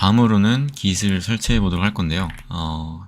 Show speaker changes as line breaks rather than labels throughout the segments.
다음으로는 깃을 설치해 보도록 할 건데요.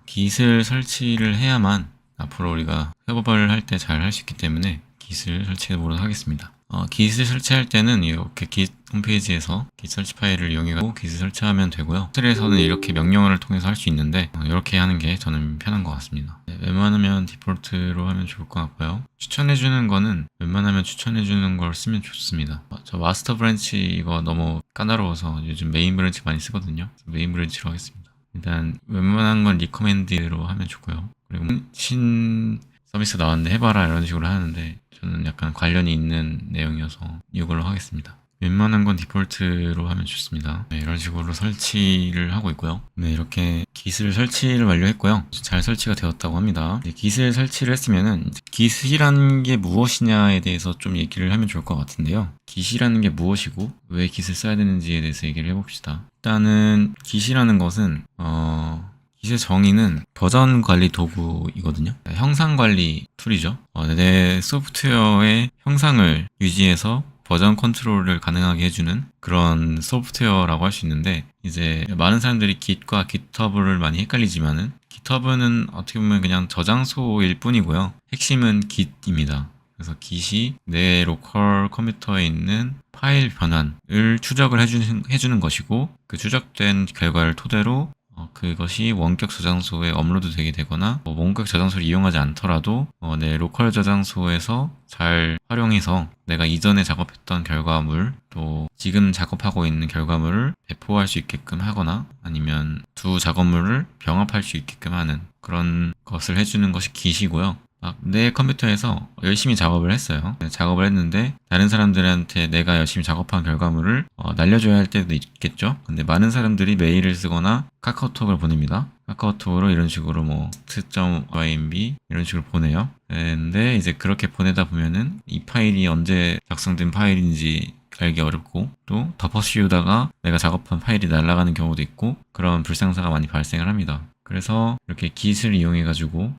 깃을 설치를 해야만 앞으로 우리가 협업을 할 때 잘 할 수 있기 때문에 깃을 설치해 보도록 하겠습니다. 깃을 설치할 때는 이렇게 깃 홈페이지에서 깃 설치 파일을 이용해서 깃을 설치하면 되고요. 호텔에서는 이렇게 명령어를 통해서 할 수 있는데 이렇게 하는 게 저는 편한 것 같습니다. 웬만하면 디폴트로 하면 좋을 것 같고요. 추천해주는 거는 웬만하면 추천해주는 걸 쓰면 좋습니다. 저 마스터 브랜치 이거 너무 까다로워서 요즘 메인 브랜치 많이 쓰거든요. 메인 브랜치로 하겠습니다. 일단 웬만한 건 리커멘드로 하면 좋고요. 그리고 신 서비스 나왔는데 해봐라 이런 식으로 하는데 저는 약간 관련이 있는 내용이어서 이걸로 하겠습니다. 웬만한 건 디폴트로 하면 좋습니다. 네, 이런 식으로 설치를 하고 있고요. 네, 이렇게 깃을 설치를 완료했고요. 잘 설치가 되었다고 합니다. 깃을 설치를 했으면은 깃이라는 게 무엇이냐에 대해서 좀 얘기를 하면 좋을 것 같은데요. 깃이라는 게 무엇이고 왜 깃을 써야 되는지에 대해서 얘기를 해봅시다. 일단은 깃이라는 것은 깃의 정의는 버전 관리 도구이거든요. 형상 관리 툴이죠. 내 소프트웨어의 형상을 유지해서 버전 컨트롤을 가능하게 해주는 그런 소프트웨어라고 할 수 있는데, 이제 많은 사람들이 깃과 깃허브를 많이 헷갈리지만은 깃허브는 어떻게 보면 그냥 저장소일 뿐이고요. 핵심은 깃입니다. 그래서 깃이 내 로컬 컴퓨터에 있는 파일 변환을 추적을 해주는 것이고, 그 추적된 결과를 토대로 그것이 원격 저장소에 업로드 되게 되거나 원격 저장소를 이용하지 않더라도 내 로컬 저장소에서 잘 활용해서 내가 이전에 작업했던 결과물 또 지금 작업하고 있는 결과물을 배포할 수 있게끔 하거나 아니면 두 작업물을 병합할 수 있게끔 하는 그런 것을 해주는 것이 깃이고요. 내 컴퓨터에서 열심히 작업을 했어요. 작업을 했는데 다른 사람들한테 내가 열심히 작업한 결과물을 날려줘야 할 때도 있겠죠. 근데 많은 사람들이 메일을 쓰거나 카카오톡을 보냅니다. 카카오톡으로 이런 식으로 test.ymb 이런 식으로 보내요. 근데 이제 그렇게 보내다 보면은 이 파일이 언제 작성된 파일인지 알기 어렵고 또 덮어 씌우다가 내가 작업한 파일이 날아가는 경우도 있고 그런 불상사가 많이 발생을 합니다. 그래서 이렇게 깃을 이용해 가지고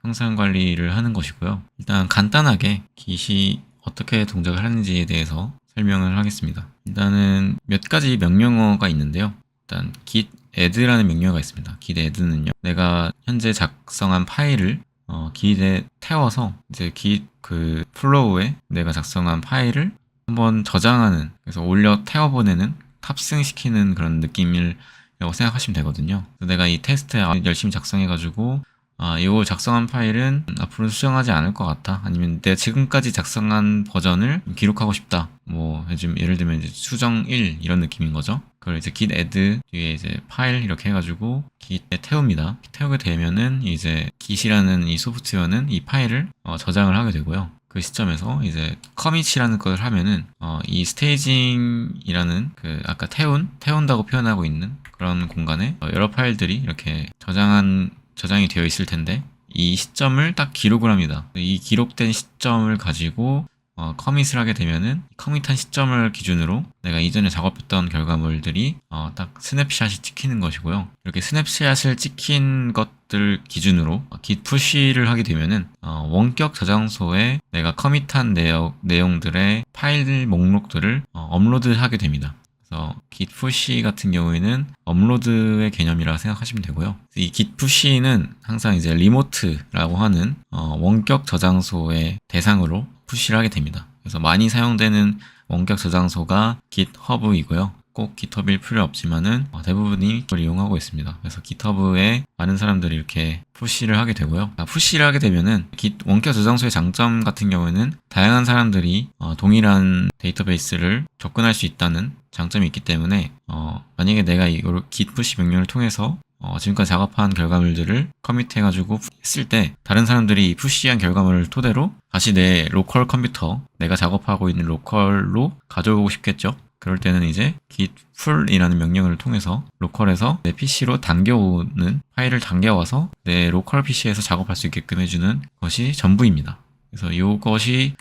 형상 관리를 하는 것이고요. 일단 간단하게 깃이 어떻게 동작을 하는지에 대해서 설명을 하겠습니다. 일단은 몇 가지 명령어가 있는데요. 일단 git add라는 명령어가 있습니다. git add는요, 내가 현재 작성한 파일을 git에 태워서 이제 git 그 플로우에 내가 작성한 파일을 한번 저장하는, 그래서 올려 태워보내는, 탑승시키는 그런 느낌이라고 생각하시면 되거든요. 그래서 내가 이 테스트에 열심히 작성해가지고 이거 작성한 파일은 앞으로 수정하지 않을 것 같아. 아니면 내가 지금까지 작성한 버전을 기록하고 싶다. 요즘 예를 들면 이제 수정 1 이런 느낌인 거죠. 그걸 이제 git add 뒤에 이제 파일 이렇게 해가지고 git에 태웁니다. 태우게 되면은 이제 git이라는 이 소프트웨어는 이 파일을 저장을 하게 되고요. 그 시점에서 이제 커밋이라는 걸 하면은 이 스테이징이라는 그 아까 태운다고 표현하고 있는 그런 공간에 여러 파일들이 이렇게 저장이 되어 있을 텐데 이 시점을 딱 기록을 합니다. 이 기록된 시점을 가지고 커밋을 하게 되면은 커밋한 시점을 기준으로 내가 이전에 작업했던 결과물들이 딱 스냅샷이 찍히는 것이고요. 이렇게 스냅샷을 찍힌 것들 기준으로 git push를 하게 되면은 원격 저장소에 내가 커밋한 내용들의 파일 목록들을 업로드하게 됩니다. 그래서 git push 같은 경우에는 업로드의 개념이라 생각하시면 되고요. 이 git push는 항상 이제 리모트라고 하는 원격 저장소의 대상으로 푸시를 하게 됩니다. 그래서 많이 사용되는 원격 저장소가 GitHub이고요. 꼭 GitHub일 필요 없지만은 대부분이 그걸 이용하고 있습니다. 그래서 GitHub에 많은 사람들이 이렇게 푸시를 하게 되고요. 푸시를 하게 되면은 원격 저장소의 장점 같은 경우에는 다양한 사람들이 동일한 데이터베이스를 접근할 수 있다는 장점이 있기 때문에 만약에 내가 이걸 git push 명령을 통해서 지금까지 작업한 결과물들을 커밋해가지고 했을 때 다른 사람들이 이 푸시한 결과물을 토대로 다시 내 로컬 컴퓨터, 내가 작업하고 있는 로컬로 가져오고 싶겠죠. 그럴 때는 이제 git pull이라는 명령을 통해서 로컬에서 내 PC로 당겨오는 파일을 당겨와서 내 로컬 PC에서 작업할 수 있게끔 해주는 것이 전부입니다. 그래서 이것이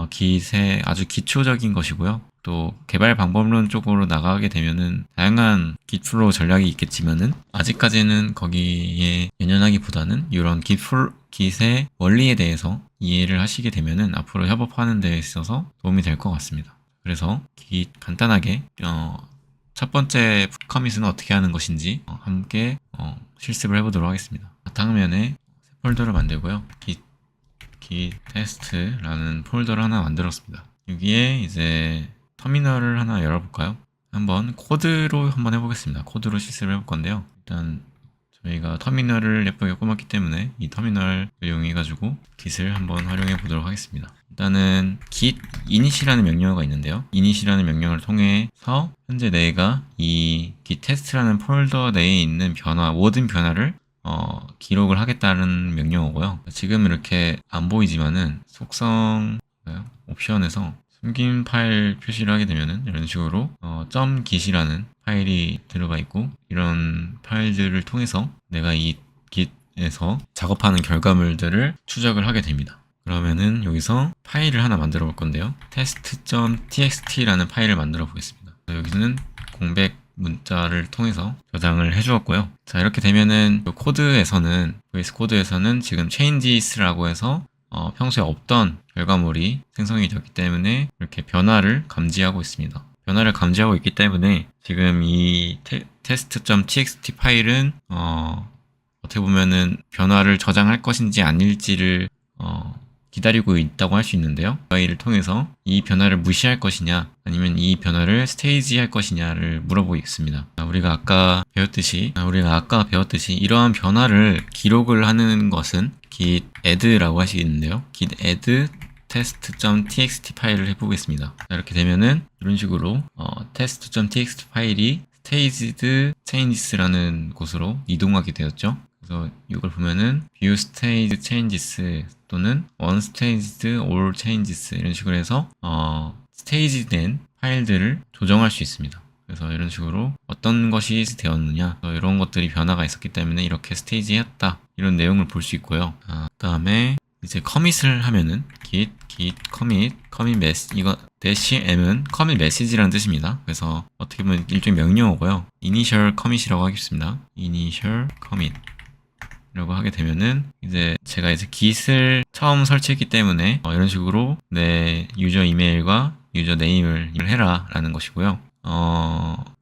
git의 아주 기초적인 것이고요. 또 개발 방법론 쪽으로 나가게 되면은 다양한 git flow 전략이 있겠지만은 아직까지는 거기에 연연하기보다는 이런 git의 원리에 대해서 이해를 하시게 되면은 앞으로 협업하는 데 있어서 도움이 될 것 같습니다. 그래서 git 간단하게 첫 번째 커밋은 어떻게 하는 것인지 함께 실습을 해보도록 하겠습니다. 바탕화면에 새 폴더를 만들고요. git test라는 폴더를 하나 만들었습니다. 여기에 이제 터미널을 하나 열어볼까요? 한번 코드로 한번 해보겠습니다. 코드로 실습을 해볼 건데요. 일단 저희가 터미널을 예쁘게 꾸몄기 때문에 이 터미널을 이용해가지고 git을 한번 활용해 보도록 하겠습니다. 일단은 git init이라는 명령어가 있는데요. init이라는 명령을 통해서 현재 내가 이 git test라는 폴더 내에 있는 모든 변화를 기록을 하겠다는 명령어고요. 지금 이렇게 안 보이지만은 속성 옵션에서 숨긴 파일 표시를 하게 되면은 이런 식으로 .git이라는 파일이 들어가 있고, 이런 파일들을 통해서 내가 이 git에서 작업하는 결과물들을 추적을 하게 됩니다. 그러면은 여기서 파일을 하나 만들어 볼 건데요. test.txt라는 파일을 만들어 보겠습니다. 여기는 공백 문자를 통해서 저장을 해 주었고요. 자, 이렇게 되면은 VS 코드에서는 지금 changes라고 해서 평소에 없던 결과물이 생성이 되었기 때문에 이렇게 변화를 감지하고 있습니다. 변화를 감지하고 있기 때문에 지금 이 test.txt 파일은 어떻게 보면은 변화를 저장할 것인지 아닐지를 기다리고 있다고 할 수 있는데요. 파일을 통해서 이 변화를 무시할 것이냐 아니면 이 변화를 스테이지할 것이냐를 물어보고 있습니다. 우리가 아까 배웠듯이 이러한 변화를 기록을 하는 것은 git add라고 하시겠는데요. git add test.txt 파일을 해보겠습니다. 이렇게 되면은 이런 식으로 test.txt 파일이 staged changes라는 곳으로 이동하게 되었죠. 그래서 이걸 보면은 view stage changes 또는 unstaged all changes 이런 식으로 해서 스테이지된 파일들을 조정할 수 있습니다. 그래서 이런 식으로 어떤 것이 되었느냐, 이런 것들이 변화가 있었기 때문에 이렇게 스테이지했다, 이런 내용을 볼 수 있고요. 그 다음에 이제 커밋을 하면은 git commit 이거 -m은 commit message라는 뜻입니다. 그래서 어떻게 보면 일종의 명령어고요. initial commit이라고 하겠습니다. initial commit 라고 하게 되면은 이제 제가 git을 처음 설치했기 때문에 이런 식으로 내 유저 이메일과 유저 네임을 해라 라는 것이고요.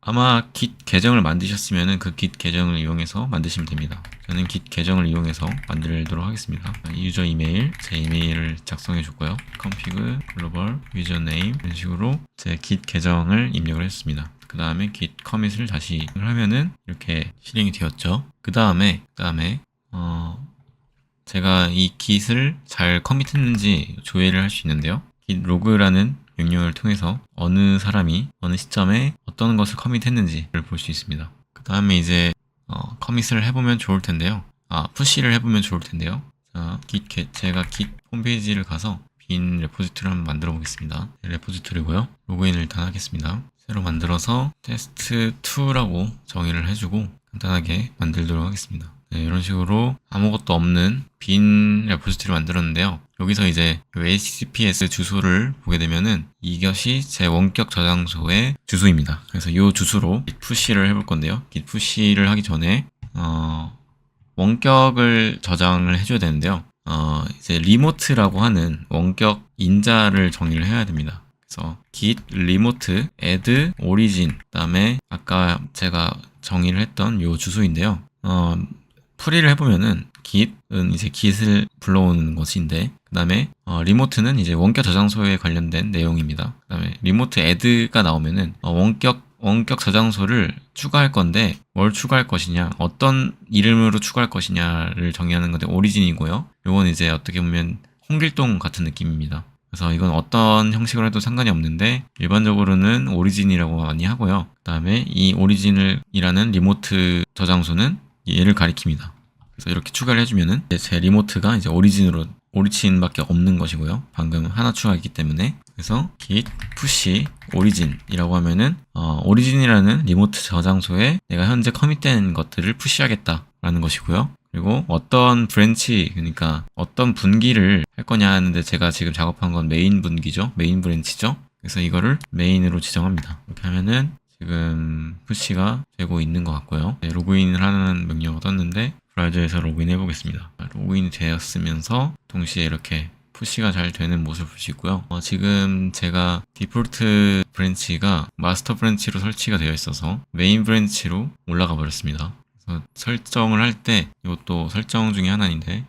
아마 git 계정을 만드셨으면은 그 git 계정을 이용해서 만드시면 됩니다. 저는 git 계정을 이용해서 만들도록 하겠습니다. 유저 이메일, 제 이메일을 작성해 줬고요. config global username 이런 식으로 제 git 계정을 입력을 했습니다. 그 다음에 git commit을 다시 하면은 이렇게 실행이 되었죠. 그 다음에 제가 이 git을 잘 커밋했는지 조회를 할 수 있는데요. git log라는 명령을 통해서 어느 사람이 어느 시점에 어떤 것을 커밋했는지를 볼 수 있습니다. 그 다음에 이제 커밋을 해보면 좋을 텐데요. 푸시를 해보면 좋을 텐데요. 자, 제가 git 홈페이지를 가서 빈 레포지토리를 한번 만들어 보겠습니다. 레포지토리고요. 로그인을 일단 하겠습니다. 새로 만들어서 test2라고 정의를 해주고 간단하게 만들도록 하겠습니다. 네, 이런 식으로 아무것도 없는 빈 레포지토리를 만들었는데요. 여기서 이제 HTTPS 주소를 보게 되면은 이것이 제 원격 저장소의 주소입니다. 그래서 이 주소로 git 푸시를 해볼 건데요. git 푸시를 하기 전에 원격을 저장을 해줘야 되는데요. 이제 리모트라고 하는 원격 인자를 정의를 해야 됩니다. 그래서 git remote add origin 그다음에 아까 제가 정의를 했던 이 주소인데요. 풀이를 해보면은 git은 이제 git을 불러오는 것인데, 그 다음에 리모트는 이제 원격 저장소에 관련된 내용입니다. 그 다음에 리모트 add가 나오면은 원격 저장소를 추가할 건데 뭘 추가할 것이냐, 어떤 이름으로 추가할 것이냐를 정의하는 건데 오리진이고요. 요건 이제 어떻게 보면 홍길동 같은 느낌입니다. 그래서 이건 어떤 형식으로 해도 상관이 없는데 일반적으로는 오리진이라고 많이 하고요. 그 다음에 이 오리진이라는 리모트 저장소는 얘를 가리킵니다. 그래서 이렇게 추가를 해주면은 제 리모트가 이제 오리진밖에 없는 것이고요. 방금 하나 추가했기 때문에. 그래서 git push origin이라고 하면은 오리진이라는 리모트 저장소에 내가 현재 커밋된 것들을 푸시하겠다라는 것이고요. 그리고 어떤 브랜치, 그러니까 어떤 분기를 할 거냐 하는데 제가 지금 작업한 건 메인 분기죠. 메인 브랜치죠. 그래서 이거를 메인으로 지정합니다. 이렇게 하면은 지금 푸시가 되고 있는 것 같고요. 네, 로그인을 하는 명령어가 떴는데 브라우저에서 로그인 해보겠습니다. 로그인이 되었으면서 동시에 이렇게 푸시가 잘 되는 모습을 볼 수 있고요. 지금 제가 디폴트 브랜치가 마스터 브랜치로 설치가 되어 있어서 메인 브랜치로 올라가 버렸습니다. 그래서 설정을 할 때 이것도 설정 중에 하나인데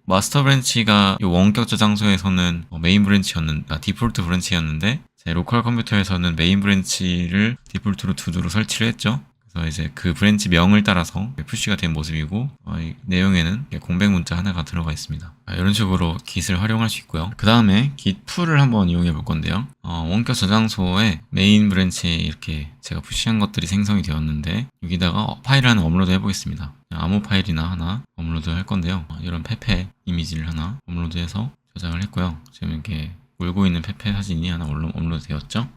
마스터 브랜치가 이 원격 저장소에서는 메인 브랜치였는 디폴트 브랜치였는데 제 로컬 컴퓨터에서는 메인 브랜치를 디폴트로 두두로 설치를 했죠. 그래서 이제 그 브랜치 명을 따라서 푸시가 된 모습이고 이 내용에는 공백 문자 하나가 들어가 있습니다. 이런 식으로 git을 활용할 수 있고요. 그 다음에 git 풀을 한번 이용해 볼 건데요. 원격 저장소에 메인 브랜치에 이렇게 제가 푸시한 것들이 생성이 되었는데 여기다가 파일을 하나 업로드 해보겠습니다. 아무 파일이나 하나 업로드 할 건데요. 이런 페페 이미지를 하나 업로드해서 저장을 했고요. 지금 이렇게 울고 있는 페페 사진이 하나 업로드 되었죠.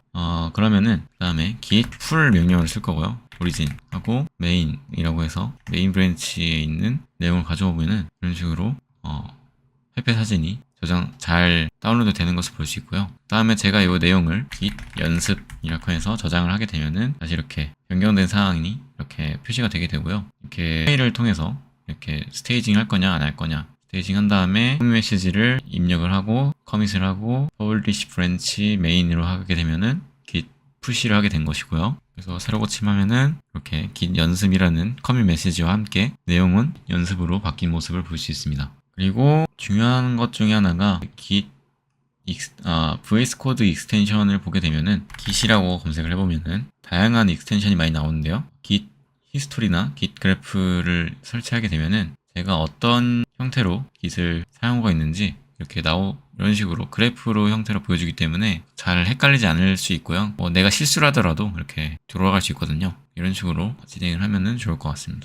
그러면은 그 다음에 git 풀 명령을 쓸 거고요. 오리진 하고 메인이라고 해서 메인 브랜치에 있는 내용을 가져오면은 이런 식으로 페페 사진이 저장 잘 다운로드 되는 것을 볼 수 있고요. 그 다음에 제가 이 내용을 git 연습이라고 해서 저장을 하게 되면은 다시 이렇게 변경된 사항이 이렇게 표시가 되게 되고요. 이렇게 파일을 통해서 이렇게 스테이징 할 거냐 안 할 거냐 스테이징 한 다음에 커밋 메시지를 입력을 하고 커밋을 하고 publish branch main으로 하게 되면은 git 푸시를 하게 된 것이고요. 그래서 새로 고침하면은 이렇게 git 연습이라는 커밋 메시지와 함께 내용은 연습으로 바뀐 모습을 볼 수 있습니다. 그리고 중요한 것 중에 하나가 git VS 코드 익스텐션을 보게 되면은 git이라고 검색을 해보면은 다양한 익스텐션이 많이 나오는데요. git 히스토리나 git 그래프를 설치하게 되면은 제가 어떤 형태로 git을 사용하고 있는지 이렇게 이런 식으로 그래프로 형태로 보여주기 때문에 잘 헷갈리지 않을 수 있고요. 내가 실수를 하더라도 이렇게 돌아갈 수 있거든요. 이런 식으로 진행을 하면은 좋을 것 같습니다.